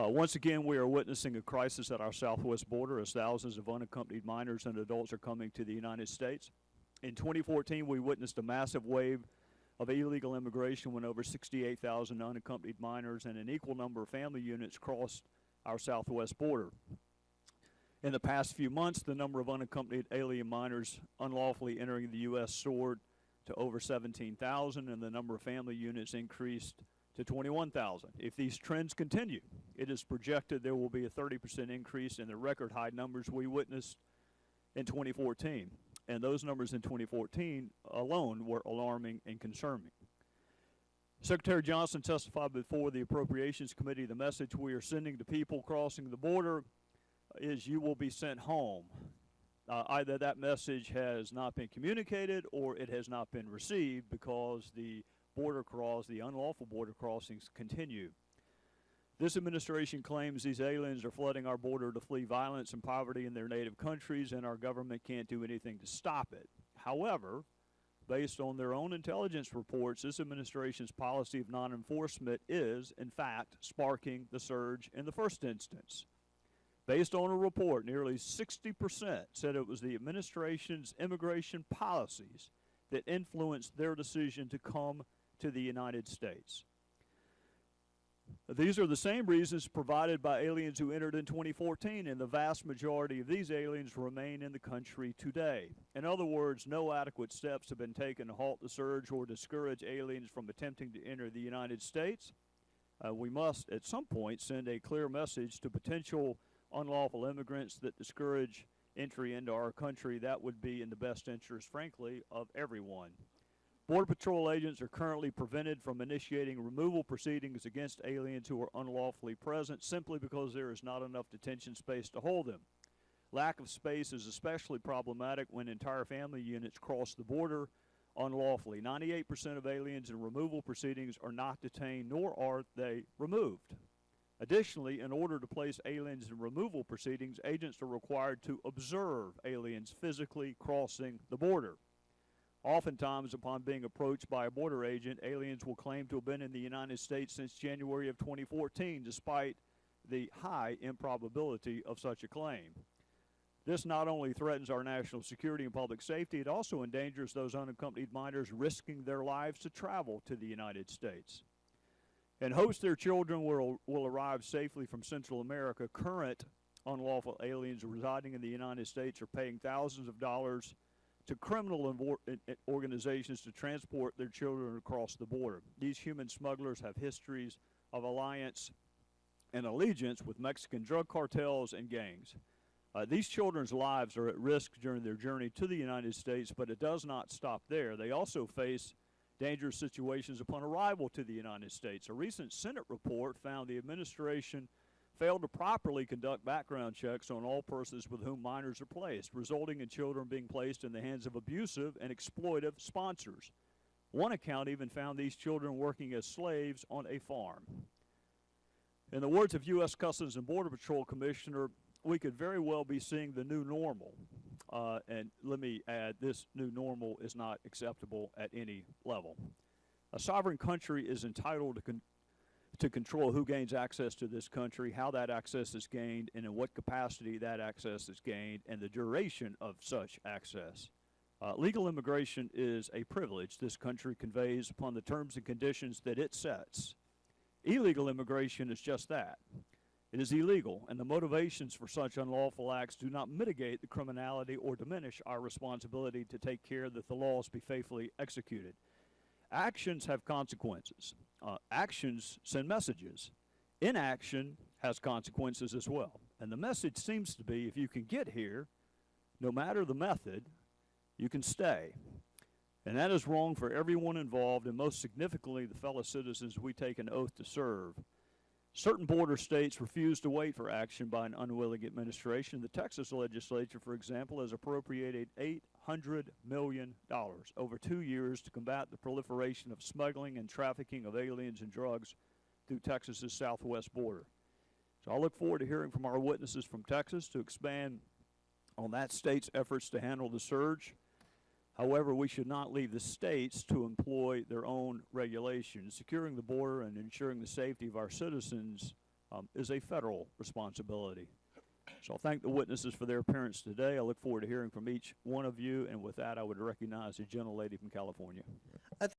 Once again, we are witnessing a crisis at our southwest border as thousands of unaccompanied minors and adults are coming to the United States. In 2014, we witnessed a massive wave of illegal immigration when over 68,000 unaccompanied minors and an equal number of family units crossed our southwest border. In the past few months, the number of unaccompanied alien minors unlawfully entering the U.S. soared to over 17,000, and the number of family units increased to 21,000. If these trends continue, it is projected there will be a 30% increase in the record high numbers we witnessed in 2014. And those numbers in 2014 alone were alarming and concerning. Secretary Johnson testified before the Appropriations Committee, the message we are sending to people crossing the border is you will be sent home. Either that message has not been communicated or it has not been received because the unlawful border crossings continue. This administration claims these aliens are flooding our border to flee violence and poverty in their native countries, and our government can't do anything to stop it. However, based on their own intelligence reports, this administration's policy of non-enforcement is, in fact, sparking the surge in the first instance. Based on a report, nearly 60% said it was the administration's immigration policies that influenced their decision to come to the United States. These are the same reasons provided by aliens who entered in 2014, and the vast majority of these aliens remain in the country today. In other words, no adequate steps have been taken to halt the surge or discourage aliens from attempting to enter the United States. We must, at some point, send a clear message to potential unlawful immigrants that discourage entry into our country. That would be in the best interest, frankly, of everyone. Border Patrol agents are currently prevented from initiating removal proceedings against aliens who are unlawfully present simply because there is not enough detention space to hold them. Lack of space is especially problematic when entire family units cross the border unlawfully. 98% of aliens in removal proceedings are not detained, nor are they removed. Additionally, in order to place aliens in removal proceedings, agents are required to observe aliens physically crossing the border. Oftentimes, upon being approached by a border agent, aliens will claim to have been in the United States since January of 2014, despite the high improbability of such a claim. This not only threatens our national security and public safety, it also endangers those unaccompanied minors risking their lives to travel to the United States. In hopes their children will arrive safely from Central America, current unlawful aliens residing in the United States are paying thousands of dollars to criminal organizations to transport their children across the border. These human smugglers have histories of alliance and allegiance with Mexican drug cartels and gangs. These children's lives are at risk during their journey to the United States, but it does not stop there. They also face dangerous situations upon arrival to the United States. A recent Senate report found the administration failed to properly conduct background checks on all persons with whom minors are placed, resulting in children being placed in the hands of abusive and exploitive sponsors. One account even found these children working as slaves on a farm. In the words of U.S. Customs and Border Patrol Commissioner, we could very well be seeing the new normal. And let me add, this new normal is not acceptable at any level. A sovereign country is entitled to control who gains access to this country, how that access is gained, and in what capacity that access is gained, and the duration of such access. Legal immigration is a privilege this country conveys upon the terms and conditions that it sets. Illegal immigration is just that. It is illegal, and the motivations for such unlawful acts do not mitigate the criminality or diminish our responsibility to take care that the laws be faithfully executed. Actions have consequences. Actions send messages. Inaction has consequences as well. And the message seems to be, if you can get here, no matter the method, you can stay. And that is wrong for everyone involved, and most significantly, the fellow citizens we take an oath to serve. Certain border states refuse to wait for action by an unwilling administration. The Texas legislature, for example, has appropriated $800 million over 2 years to combat the proliferation of smuggling and trafficking of aliens and drugs through Texas's southwest border. So I look forward to hearing from our witnesses from Texas to expand on that state's efforts to handle the surge. However, we should not leave the states to employ their own regulations. Securing the border and ensuring the safety of our citizens is a federal responsibility. So I'll thank the witnesses for their appearance today. I look forward to hearing from each one of you, and with that, I would recognize the gentlelady from California.